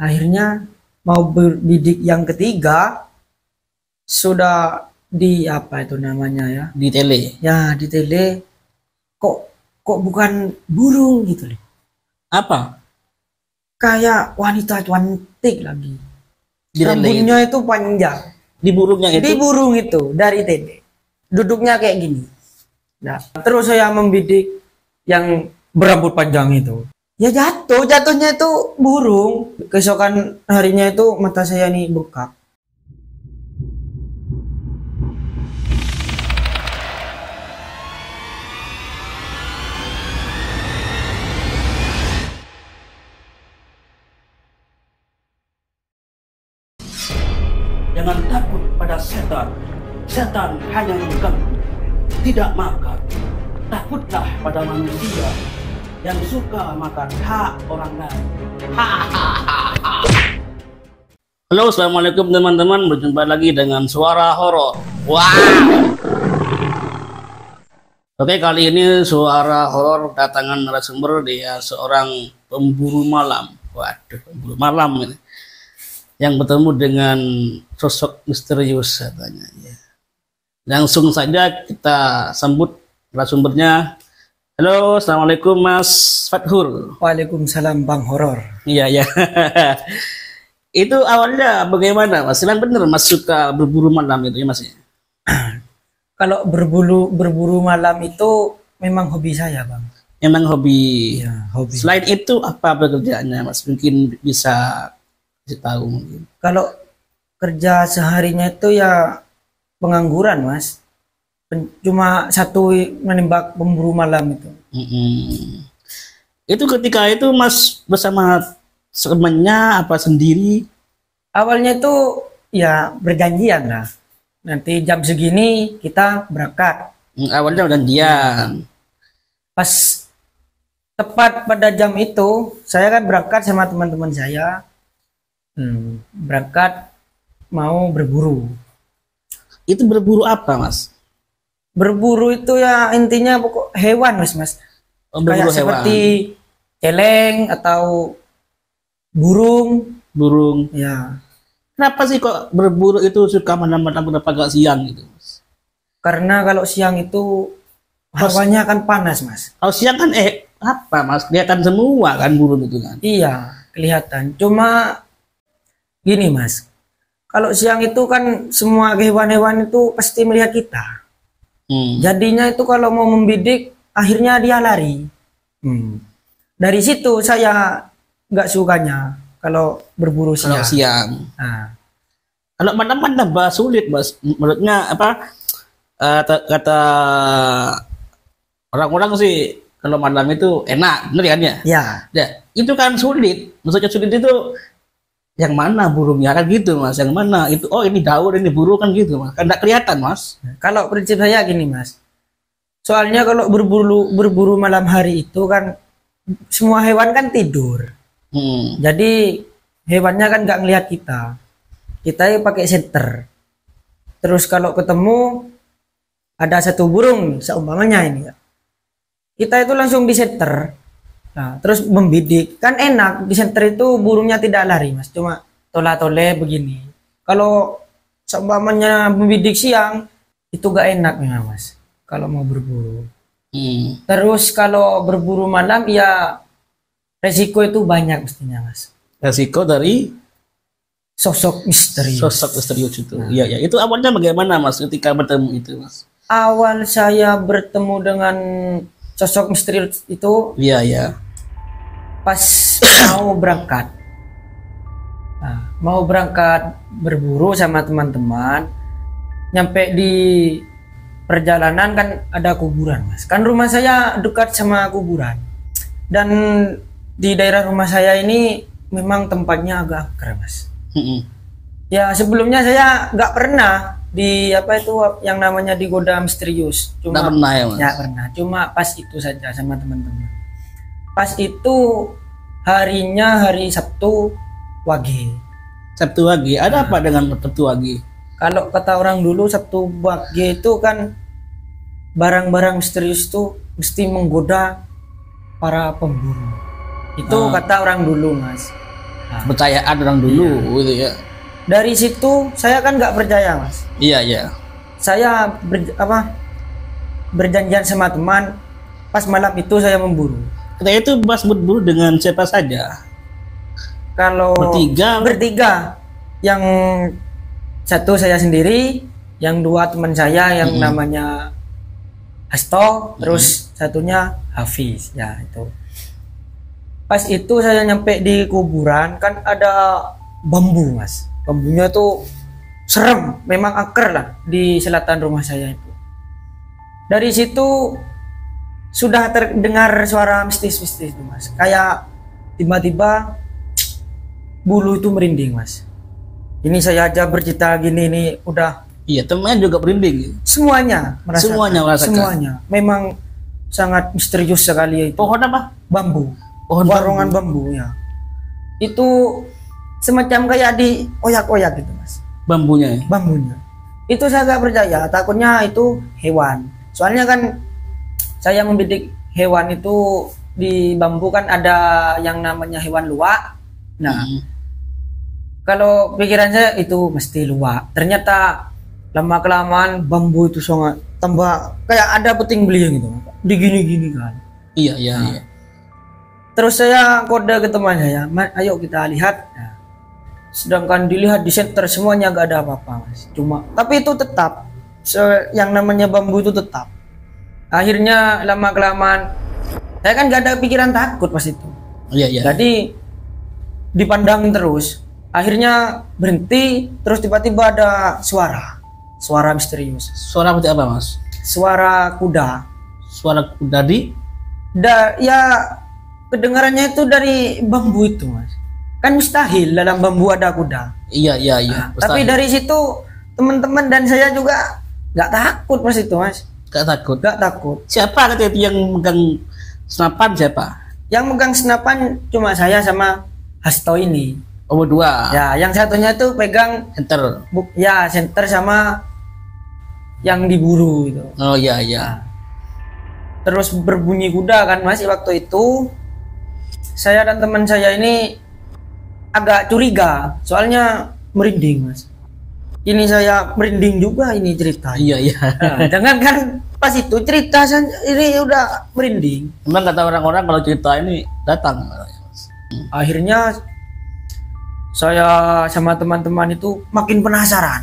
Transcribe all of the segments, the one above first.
Akhirnya mau berbidik yang ketiga sudah di apa itu namanya ya? Di tele. Ya di tele kok bukan burung gitu loh. Apa? Kayak wanita cantik lagi. Di tele Rambutnya itu panjang. di burungnya itu. Di burung itu dari tele. Duduknya kayak gini. Nah, terus saya membidik yang berambut panjang itu. Ya jatuhnya itu burung. Keesokan harinya itu mata saya nih bengkak. Jangan takut pada setan. Setan hanya mengganggu, tidak makan. Takutlah pada manusia yang suka makan hak orang lain. Halo, assalamualaikum teman-teman. Berjumpa lagi dengan suara horor. Wow. Oke, kali ini suara horor datangan narasumber dia seorang pemburu malam. Waduh, pemburu malam ini. Yang bertemu dengan sosok misterius katanya. Ya. Langsung saja kita sambut narasumbernya. Halo, assalamualaikum Mas Fathur. Waalaikumsalam Bang Horor. Iya ya. Itu awalnya bagaimana Mas? Memang benar Mas suka berburu malam itu ya Mas? Kalau berburu malam itu memang hobi saya Bang. Memang hobi. Ya, hobi. Selain itu apa pekerjaannya Mas? Mungkin bisa tahu mungkin. Kalau kerja seharinya itu ya pengangguran Mas. Cuma satu menembak pemburu malam itu. Itu ketika itu Mas bersama temannya apa sendiri? Awalnya itu ya berjanjian lah. Nanti jam segini kita berangkat. Awalnya gantian. Pas tepat pada jam itu, saya kan berangkat sama teman-teman saya. Berangkat mau berburu. Itu berburu apa Mas? Berburu itu ya intinya pokok hewan Mas. Oh, Kayak berburu seperti hewan. celeng atau burung. Burung. Ya, Kenapa sih kok berburu itu suka malam-malam kenapa gak siang gitu Mas? karena kalau siang itu hawanya kan panas Mas. Kalau siang kan apa Mas? Kelihatan semua kan burung itu kan. Iya, kelihatan. Cuma gini Mas, kalau siang itu kan semua hewan-hewan itu pasti melihat kita. Jadinya itu kalau mau membidik, akhirnya dia lari. Dari situ saya nggak sukanya kalau berburu siang. Kalau siang. Nah, Kalau malam kan tambah sulit Mas. Menurutnya apa? Kata orang-orang sih kalau malam itu enak, bener kan ya? ya, Ya, itu kan sulit. Maksudnya sulit itu yang mana burungnya kan gitu Mas, yang mana itu oh ini daun ini burung kan gitu Mas, kan nggak kelihatan Mas. kalau prinsip saya gini Mas. Soalnya kalau berburu malam hari itu kan semua hewan kan tidur. Jadi hewannya kan nggak ngelihat kita. Kita pakai senter. Terus kalau ketemu ada satu burung, seumpamanya ini ya. Kita itu langsung di senter. Nah, terus membidik. Kan enak di senter itu burungnya tidak lari Mas. Cuma tola-tole begini. Kalau seumpamanya membidik siang itu gak enak ya Mas. Kalau mau berburu. Terus kalau berburu malam ya resiko itu banyak mestinya Mas. Resiko dari Sosok misterius. sosok misterius itu. Iya ya. Itu awalnya bagaimana Mas ketika bertemu itu Mas? Awal saya bertemu dengan sosok misterius itu Iya ya. pas mau berangkat. Nah, mau berangkat berburu sama teman-teman. Nyampe di perjalanan kan ada kuburan Mas. Kan rumah saya dekat sama kuburan. Dan di daerah rumah saya ini memang tempatnya agak angker Mas. Ya sebelumnya saya nggak pernah di apa itu yang namanya digoda misterius. Cuma Nggak pernah ya Mas? ya pernah. Cuma pas itu saja sama teman-teman. Pas itu harinya hari Sabtu Wage. Sabtu Wage. Ada apa dengan Sabtu Wage? Kalau kata orang dulu Sabtu Wage itu kan barang-barang misterius itu mesti menggoda para pemburu. Itu kata orang dulu Mas. Kepercayaan orang dulu gitu ya. Dari situ saya kan nggak percaya mas. Iya iya. Saya berjanjian sama teman, pas malam itu saya memburu. Ketika itu Mas berburu dengan siapa saja? Kalau bertiga, yang satu saya sendiri, yang dua teman saya yang namanya Hasto, terus satunya Hafiz, ya itu. Pas itu saya nyampe di kuburan kan ada bambu mas, bambunya tuh serem, memang angker lah di selatan rumah saya itu. Dari situ sudah terdengar suara mistis-mistis itu mas, kayak tiba-tiba bulu itu merinding mas. Ini saya aja bercerita gini ini udah. Iya, temannya juga merinding. Semuanya merasakan. Semuanya. Memang sangat misterius sekali itu. Pohon apa? Bambu. Pohon warongan bambu ya. Itu semacam kayak di oyak-oyak gitu mas. Bambunya. Bambunya. Itu saya gak percaya. Takutnya itu hewan. Soalnya kan saya membidik hewan itu di bambu kan ada yang namanya hewan luwak. Nah, kalau pikiran saya itu mesti luwak. Ternyata lama kelamaan bambu itu sangat tambah kayak ada puting beliung gitu, digini-gini kan. Iya iya. Nah, iya. terus saya kode ke teman saya, ayo kita lihat. Nah, sedangkan dilihat di center semuanya gak ada apa-apa mas. Cuma tapi itu tetap yang namanya bambu itu tetap. Akhirnya lama kelamaan saya kan gak ada pikiran takut pas itu. Iya iya. Jadi dipandang terus. Akhirnya berhenti, terus tiba-tiba ada suara misterius. Suara seperti apa mas? Suara kuda. Suara kuda di? Ya kedengarannya itu dari bambu itu mas. Kan mustahil dalam bambu ada kuda. Iya iya iya. Nah, tapi dari situ teman-teman dan saya juga nggak takut pas itu mas. Gak takut? Gak takut. Siapa kata itu yang megang senapan siapa? Yang megang senapan cuma saya sama Hasto ini. Oh berdua. Ya yang satunya tuh pegang center. Ya center sama yang diburu gitu. Oh iya iya. Nah, terus berbunyi kuda kan mas waktu itu. Saya dan teman saya ini agak curiga soalnya merinding mas. Ini saya merinding juga ini cerita. Iya iya. Nah, jangan kan pas itu cerita ini udah merinding. Memang kata orang-orang kalau cerita ini datang. Akhirnya saya sama teman-teman itu makin penasaran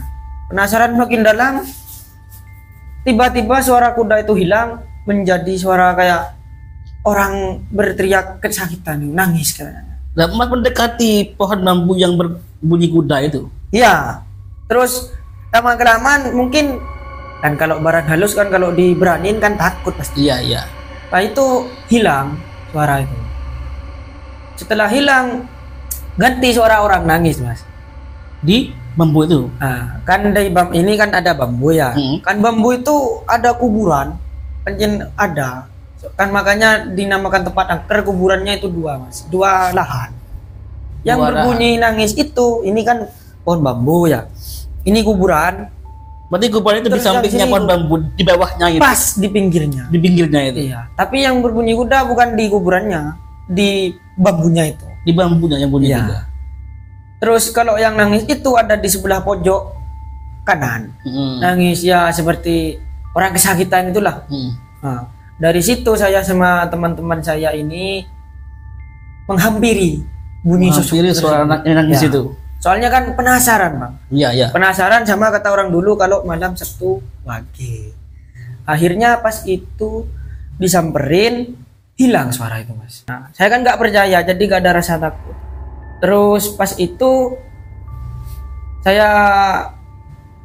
makin dalam. Tiba-tiba suara kuda itu hilang menjadi suara kayak orang berteriak kesakitan, nangis katanya. Nah, Mas mendekati pohon bambu yang berbunyi kuda itu. Iya. Terus lama kelamaan mungkin kan kalau barang halus kan kalau diberanin kan takut pasti. Iya iya. Nah itu hilang suara itu. Setelah hilang ganti suara orang nangis mas. Di bambu itu. Nah, kan dari ini kan ada bambu ya. Kan bambu itu ada kuburan, kan ada. Kan makanya dinamakan tempat angker kuburannya itu dua mas, dua lahan. Yang berbunyi nangis itu, ini kan pohon bambu ya. Ini kuburan. Berarti kuburan itu di sampingnya pohon bambu, di bawahnya itu. Pas di pinggirnya. Di pinggirnya itu. Iya. Tapi yang berbunyi kuda bukan di kuburannya, di bambunya itu. Di bambunya yang bunyi kuda. Terus kalau yang nangis itu ada di sebelah pojok kanan. Nangis ya seperti orang kesakitan itulah. Nah, dari situ saya sama teman-teman saya ini menghampiri bunyi suara nangis itu. Soalnya kan penasaran bang. Iya iya. Penasaran sama kata orang dulu kalau malam Sabtu Wage. Akhirnya pas itu disamperin hilang suara itu mas. Nah, saya kan nggak percaya jadi gak ada rasa takut. Terus pas itu saya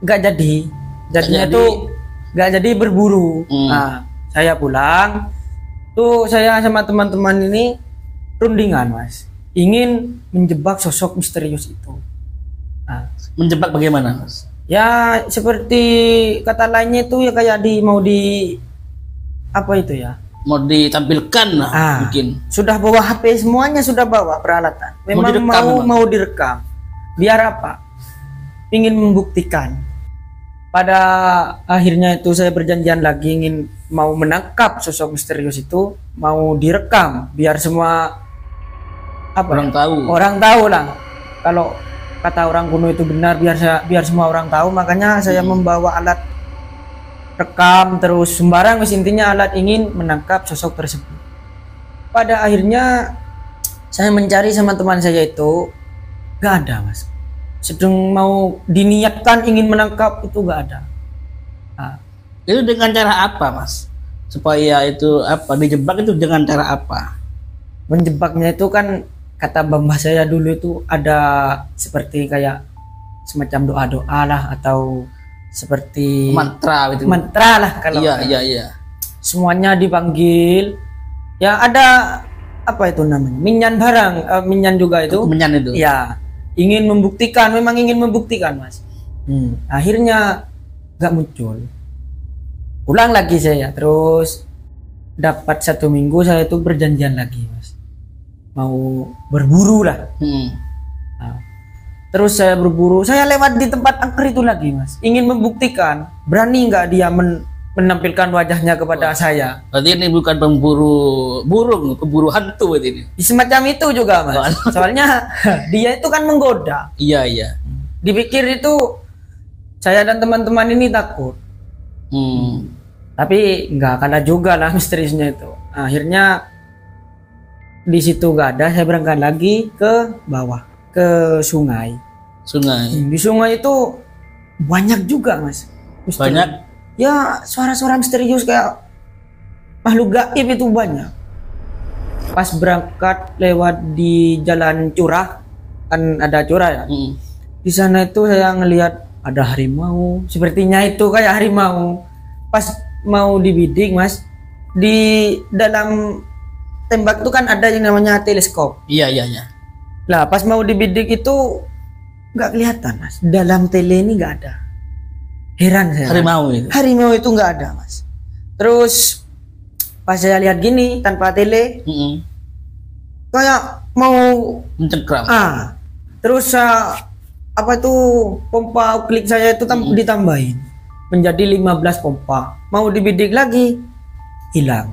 nggak jadinya tuh nggak jadi berburu. Nah, saya pulang tuh saya sama teman-teman ini rundingan mas, ingin menjebak sosok misterius itu. Nah, menjebak bagaimana mas? Ya seperti kata lainnya itu ya kayak mau di apa itu ya? Mau ditampilkan lah mungkin. Sudah bawa HP semuanya, sudah bawa peralatan. Memang mau direkam. Biar apa? Ingin membuktikan. Pada akhirnya itu saya berjanjian lagi ingin mau menangkap sosok misterius itu, mau direkam biar semua apa? Orang tahu lah. Kalau kata orang kuno itu benar, biar semua orang tahu. Makanya saya membawa alat rekam terus sembarang, intinya alat ingin menangkap sosok tersebut. Pada akhirnya saya mencari sama teman saya itu gak ada, Mas. Sedang mau diniatkan ingin menangkap itu gak ada. Nah, itu dengan cara apa, Mas? Supaya itu apa dijebak itu dengan cara apa? Menjebaknya itu kan kata mbah saya dulu itu ada seperti kayak semacam doa-doa lah, atau seperti mantra gitu. Mantra lah kalau. Iya. Semuanya dipanggil. Ya ada apa itu namanya? Minyan barang, minyan juga itu. Minyan itu. Ya, memang ingin membuktikan, Mas. Akhirnya gak muncul. Ulang lagi saya, terus dapat 1 minggu saya itu berjanjian lagi, Mas, mau berburu lah. Nah, terus saya berburu, saya lewat di tempat angker itu lagi, Mas, ingin membuktikan berani nggak dia menampilkan wajahnya kepada saya. Berarti ini bukan pemburu burung, pemburu hantu ini. Semacam itu juga, Mas. Soalnya dia itu kan menggoda. Iya. Dipikir itu saya dan teman-teman ini takut. Tapi nggak kalah juga lah misteriusnya itu. Akhirnya di situ nggak ada, saya berangkat lagi ke bawah, ke sungai. Di sungai itu banyak juga, Mas. Banyak? Ya, suara-suara misterius kayak makhluk gaib itu banyak. Pas berangkat lewat di jalan curah, kan ada curah ya. Di sana itu saya ngelihat ada harimau, sepertinya itu kayak harimau. Pas mau dibidik, Mas, di dalam tembak itu kan ada yang namanya teleskop. Iya. Lah pas mau dibidik itu nggak kelihatan, Mas. Dalam tele ini nggak ada. Heran saya. Harimau itu nggak ada, Mas. Terus pas saya lihat gini tanpa tele, kayak mau mencengkram. Terus apa itu pompa klik saya itu ditambahin menjadi 15 pompa. Mau dibidik lagi hilang.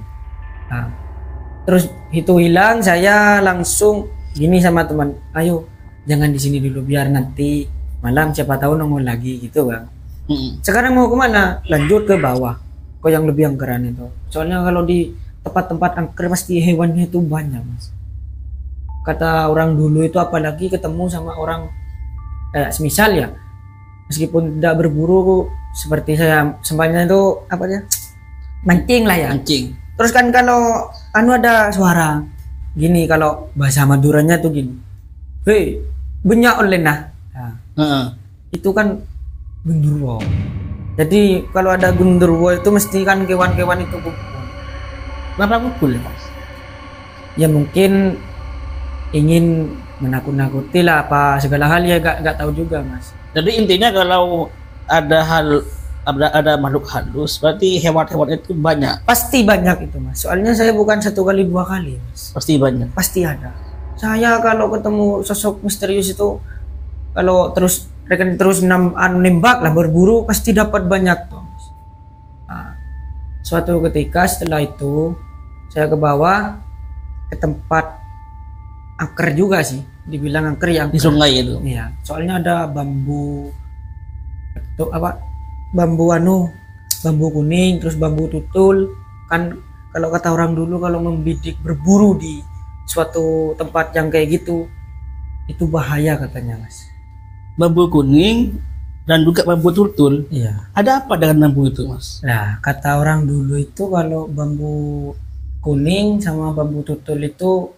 Terus itu hilang, saya langsung gini sama teman, ayo jangan di sini dulu, biar nanti malam siapa tahu nongol lagi gitu, Bang. Sekarang mau kemana? Lanjut ke bawah, ke yang lebih angkeran itu. Soalnya kalau di tempat-tempat angker pasti hewannya itu banyak, Mas. Kata orang dulu itu apalagi ketemu sama orang kayak semisal ya, meskipun tidak berburu seperti saya, sempatnya itu apa ya, mancing lah ya. Terus kan kalau ada suara gini, kalau bahasa Maduranya tuh gini, hei banyak oleh nah. Itu kan gundurwo. Jadi kalau ada gundurwo itu mesti kan kewan-kewan itu kumpul. Kenapa kumpul, Mas? Ya mungkin ingin menakut-nakuti lah, apa segala hal, ya gak tahu juga, Mas. Jadi intinya kalau ada makhluk halus, berarti hewan-hewan itu banyak. Pasti banyak itu, Mas. Soalnya saya bukan 1 kali 2 kali, Mas. Pasti banyak. Pasti ada. Saya kalau ketemu sosok misterius itu, kalau terus nembak lah, berburu, pasti dapat banyak tuh, Mas. Nah, suatu ketika setelah itu saya ke bawah ke tempat angker juga sih, dibilang angker yang di sungai itu. Iya, soalnya ada bambu itu bambu kuning, terus bambu tutul. Kan kalau kata orang dulu, kalau membidik berburu di suatu tempat yang kayak gitu itu bahaya katanya, Mas. Bambu kuning dan juga bambu tutul. Iya. Ada apa dengan bambu itu, Mas? Nah, kata orang dulu itu kalau bambu kuning sama bambu tutul itu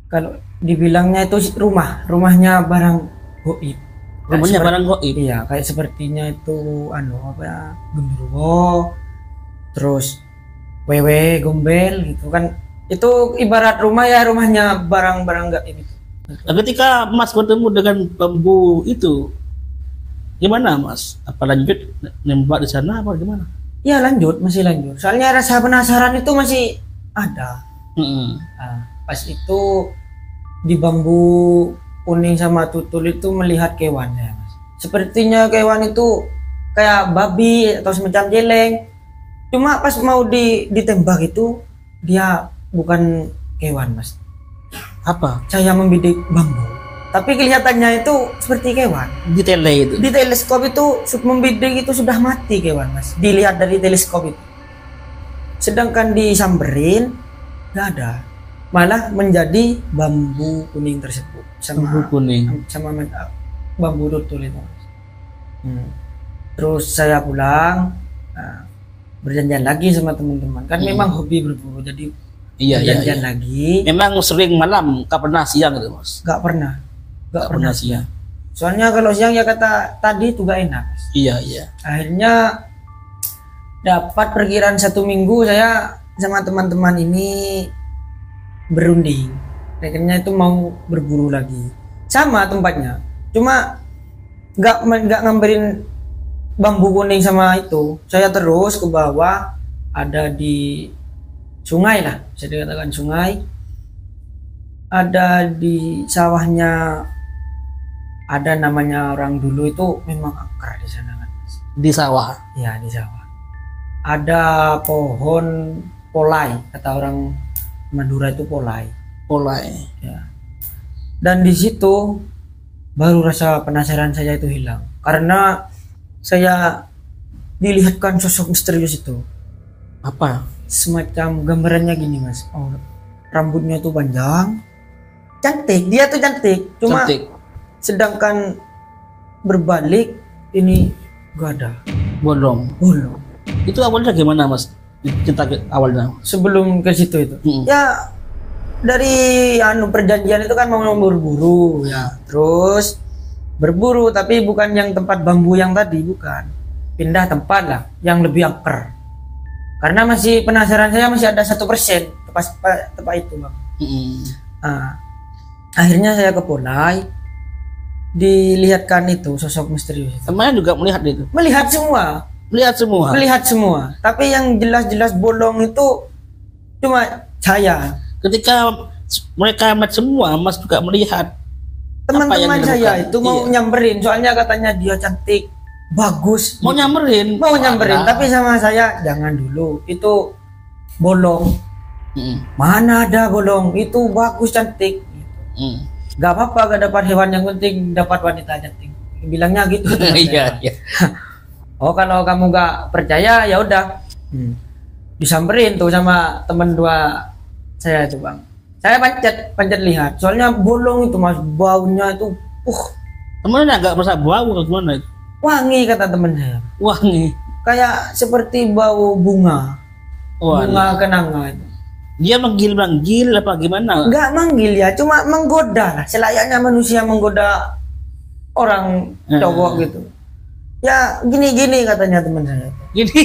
kalau dibilangnya itu rumahnya barang goib. Rumahnya barang goib. Iya, kayak sepertinya itu gundurwo, terus wewe gombel gitu kan. Itu ibarat rumahnya barang-barang gaib itu. Nah, ketika Mas bertemu dengan bambu itu, gimana, Mas? Apa lanjut nembak di sana apa gimana? Ya masih lanjut. Soalnya rasa penasaran itu masih ada. Nah, pas itu di bambu kuning sama tutul itu melihat kewannya, Mas. Sepertinya kewan itu kayak babi atau semacam jeleng. Cuma pas mau ditembak itu dia bukan kewan, Mas. Apa? Saya membidik bambu. Tapi kelihatannya itu seperti kewan. Di tele itu. Di teleskop itu membidik itu sudah mati kewan, Mas. Dilihat dari teleskop itu. Sedangkan disamberin nggak ada. Malah menjadi bambu kuning tersebut. Bambu kuning. Sama bambu tutul itu. Terus saya pulang, berjanjian lagi sama teman-teman. Kan memang hobi berburu, jadi berjanjian lagi. Memang sering malam, nggak pernah siang gitu, Mas? Nggak pernah siang. Soalnya kalau siang ya kata tadi itu gak enak. Iya. Akhirnya dapat perkiraan 1 minggu saya sama teman-teman ini berunding. Akhirnya itu mau berburu lagi. Sama tempatnya, cuma nggak ngambilin bambu kuning sama itu. Saya terus ke bawah, ada di sungai lah, bisa dikatakan sungai. Ada di sawahnya, ada namanya orang dulu itu memang akar di sana kan. Di sawah? Ya di sawah. Ada pohon polai, kata orang Madura itu polai. Polai. Ya. Dan di situ baru rasa penasaran saya itu hilang, karena saya dilihatkan sosok misterius itu. Apa? Semacam gambarannya gini, Mas. Oh, rambutnya itu panjang, cantik. Dia tuh cantik, cuma cantik. Sedangkan berbalik ini gak ada. Bolong. Itu awalnya gimana, Mas? Cerita awalnya sebelum ke situ itu. Ya dari perjanjian itu kan mau berburu ya. Terus berburu tapi bukan yang tempat bambu yang tadi, bukan. Pindah tempat lah yang lebih angker. Karena masih penasaran, saya masih ada 1% tempat itu, Bang. Akhirnya saya ke Polai, dilihatkan itu sosok misterius. Temannya juga melihat itu? Melihat semua. Tapi yang jelas-jelas bolong itu cuma saya. Ketika mereka melihat semua, Mas juga melihat. Teman-teman saya itu mau nyamperin, soalnya katanya dia cantik, bagus. Mau nyamperin, tapi sama saya jangan dulu. Itu bolong. Mana ada bolong? Itu bagus, cantik. Gak apa-apa, gak dapat hewan, yang penting dapat wanita cantik. Bilangnya gitu. Iya. Oh, kalau kamu gak percaya ya udah. Disamperin tuh sama teman 2 saya itu, Bang. Saya pancet lihat. Soalnya bolong itu, Mas, baunya itu temennya nggak merasa bau atau gimana itu? Wangi, kata temen saya. Wangi. Kayak seperti bau bunga. Bunga kenanga itu. Dia manggil apa gimana? Nggak manggil ya, cuma menggoda lah. Selayaknya manusia menggoda orang cowok gitu. Ya gini katanya teman saya. Gini.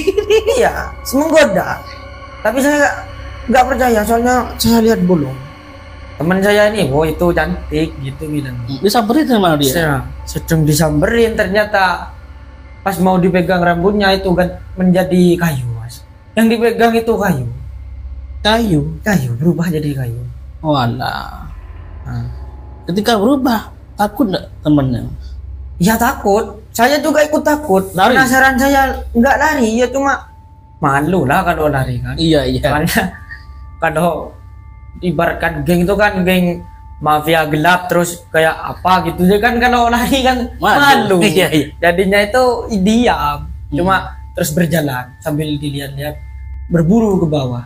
Iya, menggoda. Tapi saya nggak percaya, soalnya saya lihat bolong. Teman saya ini, itu cantik gitu bilang. Disamperin sama dia. Sedang disamperin, ternyata pas mau dipegang rambutnya itu kan menjadi kayu, Mas. Yang dipegang itu kayu. Berubah jadi kayu. Walah. Ketika berubah, takut nggak temennya? Ya takut. Saya juga ikut takut. Lari. Penasaran saya, nggak lari, ya cuma malu lah kalau lari kan. Iya. Soalnya kalau ibaratkan geng itu kan geng mafia gelap, terus kayak apa gitu ya kan, kalau lari kan malu. Iya. Jadinya itu diam, cuma terus berjalan sambil dilihat-lihat, berburu ke bawah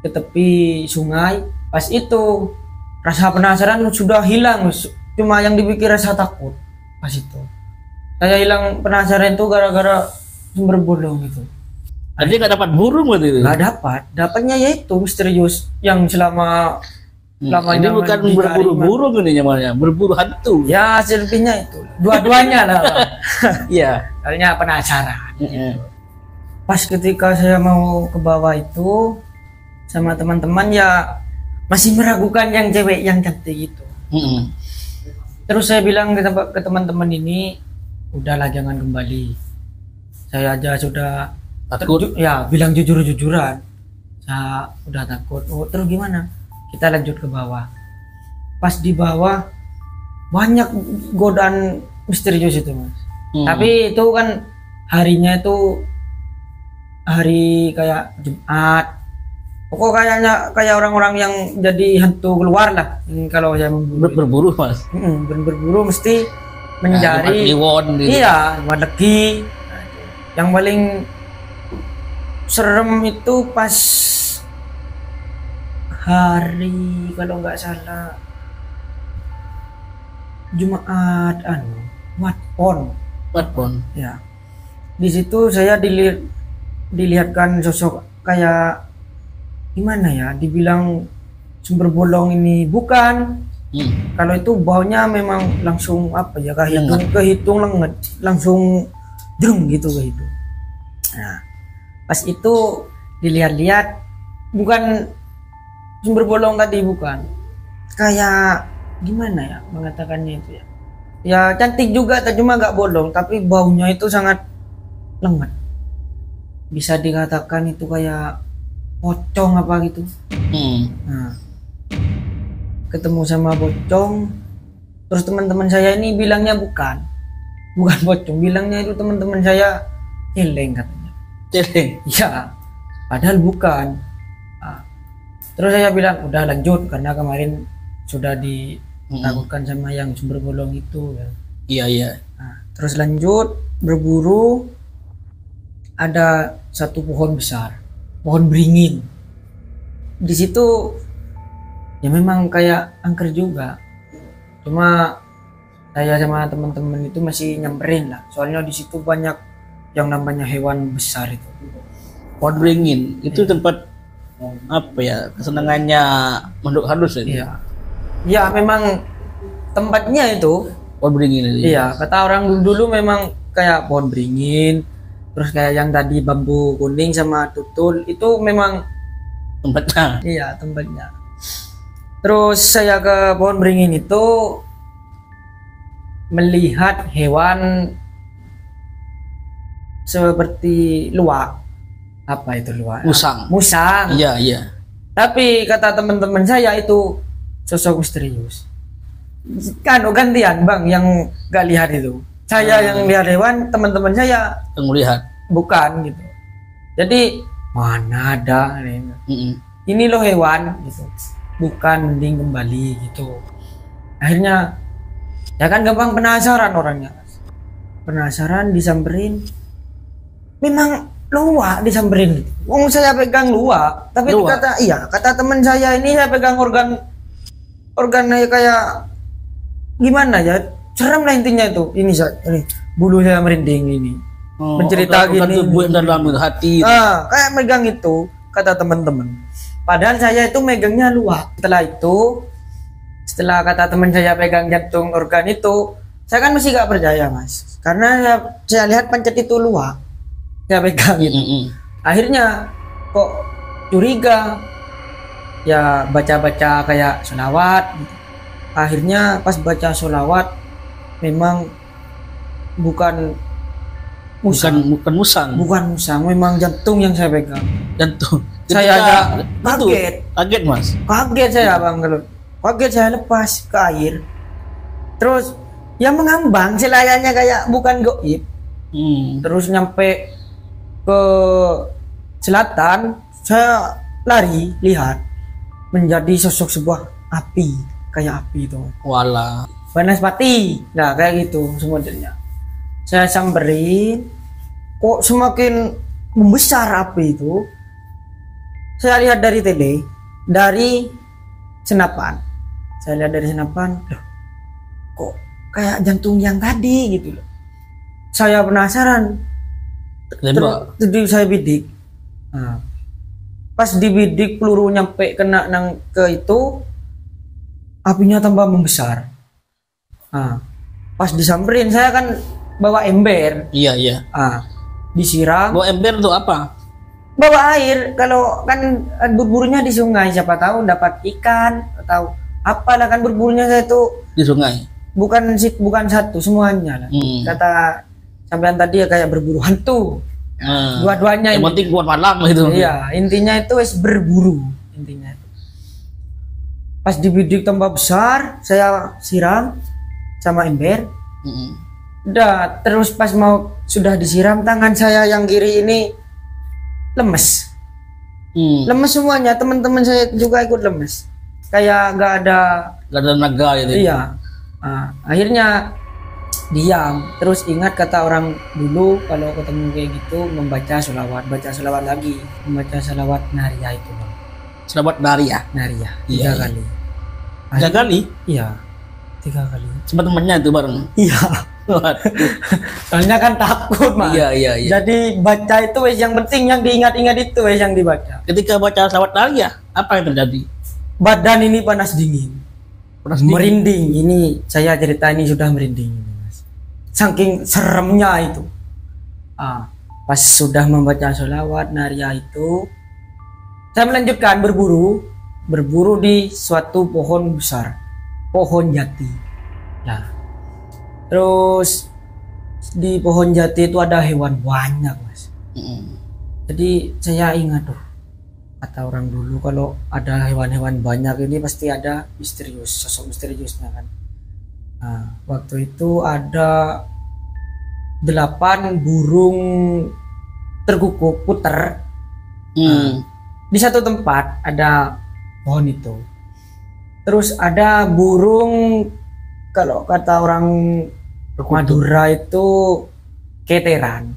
ke tepi sungai. Pas itu rasa penasaran sudah hilang, cuma yang dipikir rasa takut. Pas itu saya hilang penasaran itu gara-gara sumber bolong itu. Jadi nggak dapat burung berarti itu? Nggak dapat. Dapatnya yaitu misterius yang lamanya. Ini bukan berburu burung, ini namanya berburu hantu. Ya selebihnya itu dua-duanya lah. Iya. Soalnya penasaran. Pas ketika saya mau ke bawah itu sama teman-teman ya masih meragukan yang cewek yang cantik itu. Terus saya bilang ke teman-teman ini, udahlah jangan kembali. Saya aja sudah takut. Ya bilang jujur-jujuran. Saya udah takut. Oh, terus gimana? Kita lanjut ke bawah. Pas di bawah banyak godaan misterius itu, Mas. Tapi itu kan harinya itu hari kayak Jumat. Pokok kayaknya kayak orang-orang yang jadi hantu keluar lah. Kalau saya berburu mas. Berburu mesti mencari. Kliwon, gitu. Iya, lagi. Yang paling serem itu pas hari kalau nggak salah Jumat Watpon. Ya. Di situ saya dilihatkan sosok kayak gimana ya, dibilang sumber bolong ini bukan. Kalau itu baunya memang langsung apa ya, kehitung lenget, langsung drung gitu kehitung. Nah, pas itu dilihat-lihat bukan sumber bolong tadi, bukan. Kayak gimana ya mengatakannya itu ya. Ya cantik juga, cuma nggak bolong, tapi baunya itu sangat lenget. Bisa dikatakan itu kayak pocong apa gitu. Nah, ketemu sama pocong, terus teman-teman saya ini bilangnya bukan pocong, bilangnya itu teman-teman saya celeng katanya. Celeng? Ya, padahal bukan. Nah, terus saya bilang udah lanjut karena kemarin sudah ditakutkan sama yang sumber bolong itu ya. Iya. Nah, terus lanjut berburu, ada satu pohon besar, pohon beringin. Di situ ya memang kayak angker juga, cuma saya sama teman-teman itu masih nyamperin lah, soalnya di situ banyak yang namanya hewan besar itu. Pohon beringin itu tempat apa ya, kesenangannya makhluk halus itu. Iya memang tempatnya itu pohon beringin itu. Iya, kata orang dulu memang kayak pohon beringin, terus kayak yang tadi bambu kuning sama tutul itu memang tempatnya. Iya, tempatnya. Terus saya ke pohon beringin itu melihat hewan seperti luwak. Apa itu luwak? Musang. Iya. Tapi kata teman-teman saya itu sosok misterius. Kan gantian Bang yang gak lihat itu. Saya yang lihat hewan, teman-teman saya yang melihat. Bukan gitu. Jadi mana ada ini loh hewan gitu. Bukan, mending kembali gitu. Akhirnya ya kan gampang penasaran orangnya. Penasaran, disamperin. Memang luwak disamperin gitu. Wong saya pegang luwak, tapi kata teman saya ini saya pegang organ kayak gimana ya? Serem lah intinya itu. Ini bulu saya merinding ini. Mencerita gini. Dalam hati. Kayak megang itu kata teman-teman. Padahal saya itu megangnya luwak. Setelah kata teman saya pegang jantung organ itu, saya kan masih gak percaya Mas, karena saya lihat pancet itu luwak, saya pegang gitu. Akhirnya kok curiga, ya baca-baca kayak sholawat gitu. Akhirnya pas baca sholawat memang bukan musang, memang jantung yang saya pegang. Jantung. Saya agak kaget Mas. Kaget saya Bang, kaget saya lepas ke air. Terus yang mengambang selayaknya kayak bukan goib. Terus nyampe ke selatan, saya lari lihat menjadi sosok sebuah api, kayak api itu. Walah. Banaspati. Nah, kayak gitu semuanya. Saya samperin, kok semakin membesar api itu. Saya lihat dari dari senapan. Saya lihat dari senapan, loh, kok kayak jantung yang tadi gitu loh. Saya penasaran. Terus saya bidik. Nah, pas dibidik peluru nyampe kena ke itu, apinya tambah membesar. Nah, pas disamperin saya kan bawa ember. Iya. Disiram. Bawa ember untuk apa? Bawa air. Kalau kan berburunya di sungai, siapa tahu dapat ikan atau apalah, kan berburunya saya itu di sungai. Bukan satu, semuanya lah. Kata sampean tadi ya kayak berburu hantu. Dua-duanya. Yang penting buat malam itu. Iya, intinya itu berburu intinya. Pas dibidik tambah besar, saya siram sama ember. Udah, terus pas sudah disiram, tangan saya yang kiri ini lemes. Lemes semuanya, teman-teman saya juga ikut lemes. Kayak gak ada naga gitu. Iya. Nah, akhirnya diam. Terus ingat kata orang dulu kalau ketemu kayak gitu membaca sholawat, baca sholawat lagi, membaca sholawat nariyah itu bang. Sholawat nariyah. Nariyah 3 Iya, kali. 3 kali? Iya, 3 kali. Sama temennya itu bareng. Iya. Soalnya kan takut mas. Iya. Jadi baca itu wes yang penting, yang diingat-ingat itu wes yang dibaca. Ketika baca sholawat nariyah, apa yang terjadi? Badan ini panas dingin. Merinding. Ini saya cerita ini sudah merinding mas. Saking seremnya itu. Pas sudah membaca sholawat nariyah itu, saya melanjutkan berburu di suatu pohon besar, pohon jati. Nah, terus di pohon jati itu ada hewan banyak mas. Jadi saya ingat tuh, kata orang dulu kalau ada hewan-hewan banyak ini pasti ada misterius, sosok misteriusnya kan. Nah, waktu itu ada 8 burung terkukuk puter. Di satu tempat ada pohon itu. Terus ada burung, kalau kata orang Madura itu keteran.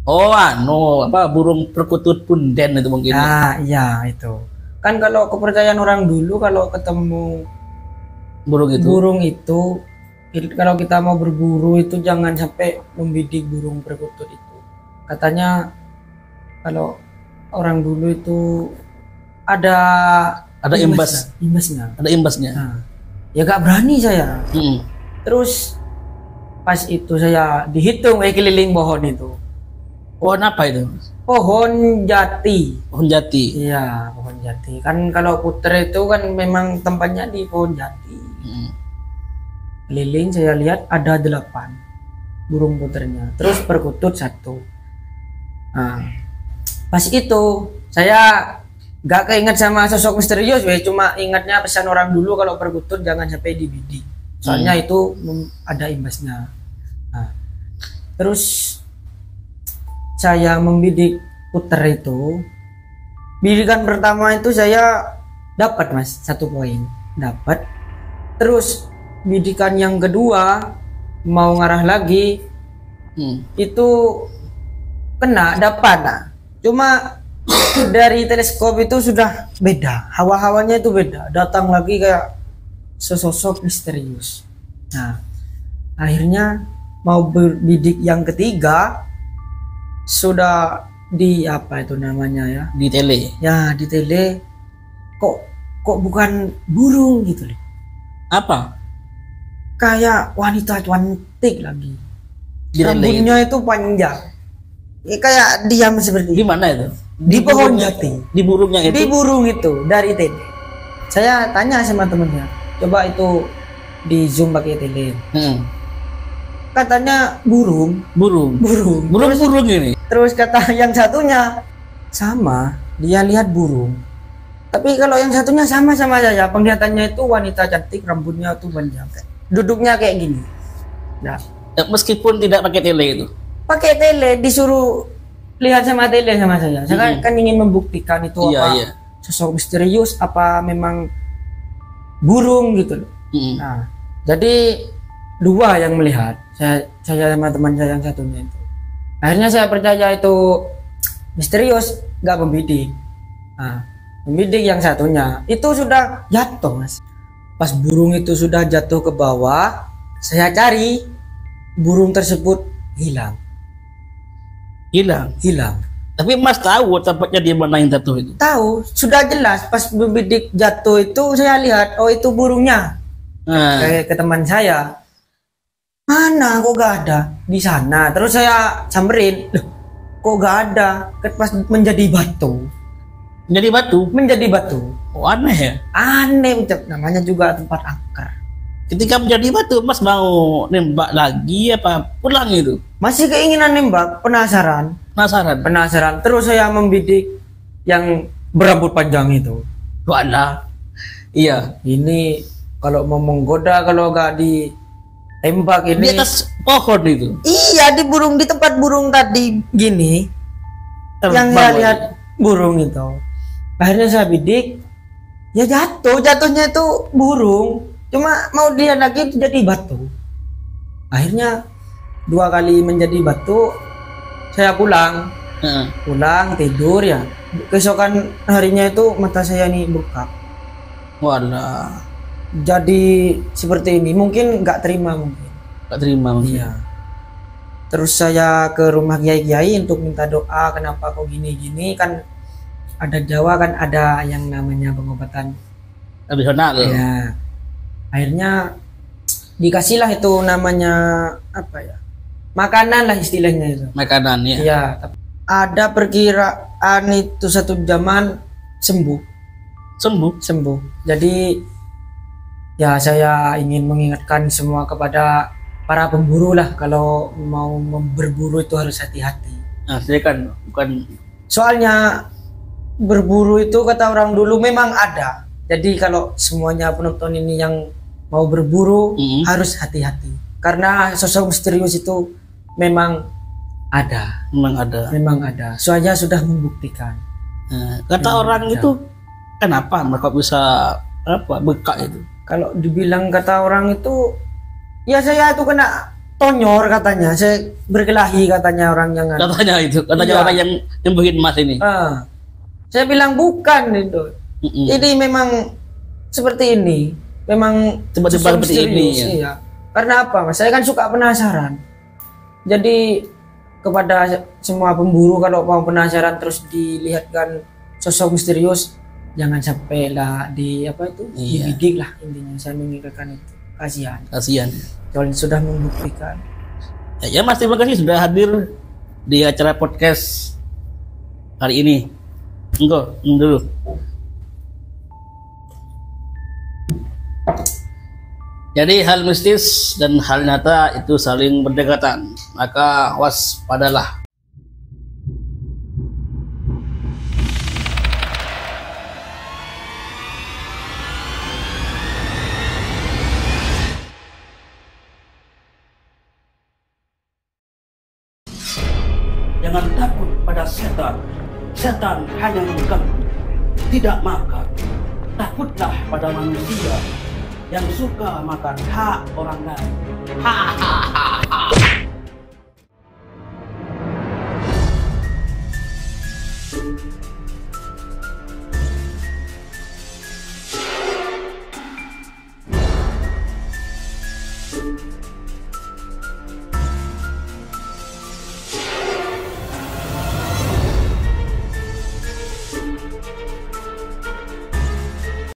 Oh, burung perkutut punden itu mungkin. Iya itu. Kan kalau kepercayaan orang dulu kalau ketemu burung itu kalau kita mau berburu itu jangan sampai membidik burung perkutut itu. Katanya kalau orang dulu itu ada imbasnya. Ada imbasnya. Nah, ya gak berani saya. Terus pas itu saya dihitung keliling pohon itu. Pohon apa itu? Pohon jati. Pohon jati. Iya, pohon jati. Kan kalau puter itu kan memang tempatnya di pohon jati. Keliling saya lihat ada 8 burung puternya. Terus perkutut 1. Nah, pas itu saya gak keinget sama sosok misterius, cuma ingatnya pesan orang dulu kalau perkutut jangan sampai dibidik. Soalnya itu ada imbasnya. Nah, terus saya membidik puter itu. Bidikan pertama itu saya dapat mas 1 poin, dapat. Terus bidikan yang kedua mau ngarah lagi itu kena, dapat. Nah, cuma dari teleskop itu sudah beda, hawa-hawanya itu beda, datang lagi kayak sesosok misterius. Nah, akhirnya mau berbidik yang ketiga sudah di apa itu namanya ya, di tele. Ya di tele kok bukan burung gitu loh. Apa? Kayak wanita cantik lagi. Rambutnya itu panjang. Kayak diam seperti. Di mana itu? Di pohon jati. Di burungnya itu. Di burung itu dari tele. Saya tanya sama temennya, coba itu di zoom pakai tele. Katanya burung ini. Terus kata yang satunya sama, dia lihat burung. Tapi kalau yang satunya sama saya, penglihatannya itu wanita cantik, rambutnya tuh panjang, duduknya kayak gini. Nah, meskipun tidak pakai tele itu. Pakai tele, disuruh lihat sama tele sama saya. Saya kan ingin membuktikan itu sosok misterius apa memang burung gitu loh. Nah, jadi 2 yang melihat, saya sama teman saya yang satunya itu. Akhirnya saya percaya itu misterius, nggak membidik. Nah, membidik yang satunya itu sudah jatuh mas. Pas burung itu sudah jatuh ke bawah, saya cari, burung tersebut hilang. Tapi mas tahu tempatnya di mana yang jatuh itu? Tahu, sudah jelas. Pas membidik jatuh itu saya lihat, oh itu burungnya. Kayak ke teman saya, mana kok gak ada di sana. Terus saya samperin, loh kok gak ada? Pas menjadi batu. Menjadi batu. Oh, aneh ya? Aneh, namanya juga tempat angker. Ketika menjadi batu, mas mau nembak lagi apa pulang itu? Masih keinginan nembak, penasaran. Terus saya membidik yang berambut panjang itu. Wala. Iya. Ini kalau mau menggoda, kalau gak ditembak ini. Di atas pohon itu? Iya, di tempat burung tadi gini. Yang saya lihat burung itu. Akhirnya saya bidik, ya jatuhnya itu burung, cuma mau dia lagi jadi batu. Akhirnya 2 kali menjadi batu, saya pulang tidur ya. Keesokan harinya itu mata saya ini bengkak. Walah. Jadi seperti ini, mungkin nggak terima mungkin. Iya. Terus saya ke rumah kiai-kiai untuk minta doa, kenapa kok gini-gini, kan ada Jawa kan ada yang namanya pengobatan Tradisional. ya. Akhirnya dikasihlah itu namanya apa ya, makanan lah istilahnya itu. Makanan ya. Iya, ada perkiraan itu 1 jaman sembuh. Jadi ya saya ingin mengingatkan semua kepada para pemburu lah, kalau mau berburu itu harus hati-hati. Nah, saya kan bukan, soalnya berburu itu kata orang dulu memang ada. Jadi kalau semuanya penonton ini yang mau berburu harus hati-hati, karena sosok misterius itu memang ada. Soalnya sudah membuktikan. Nah, kata orang itu kenapa mereka bisa bekak itu? Kalau dibilang kata orang itu, ya saya itu kena tonyor katanya, saya berkelahi katanya orang yang katanya orang yang nyembuhin Mas ini. Saya bilang bukan itu. Ini memang seperti ini, memang tiba-tiba seperti ini ya. Iya. Karena apa Mas? Saya kan suka penasaran. Jadi kepada semua pemburu, kalau mau penasaran terus dilihatkan sosok misterius, jangan sampai lah dibidik lah, intinya saya mengingatkan itu. Kasihan. Soalnya sudah membuktikan. Ya Mas, terima kasih sudah hadir di acara podcast hari ini. Enggak, dulu. Jadi hal mistis dan hal nyata itu saling berdekatan, maka waspadalah. Jangan takut pada setan. Setan hanya mengganggu, tidak makar. Takutlah pada manusia yang suka makan hak orang lain.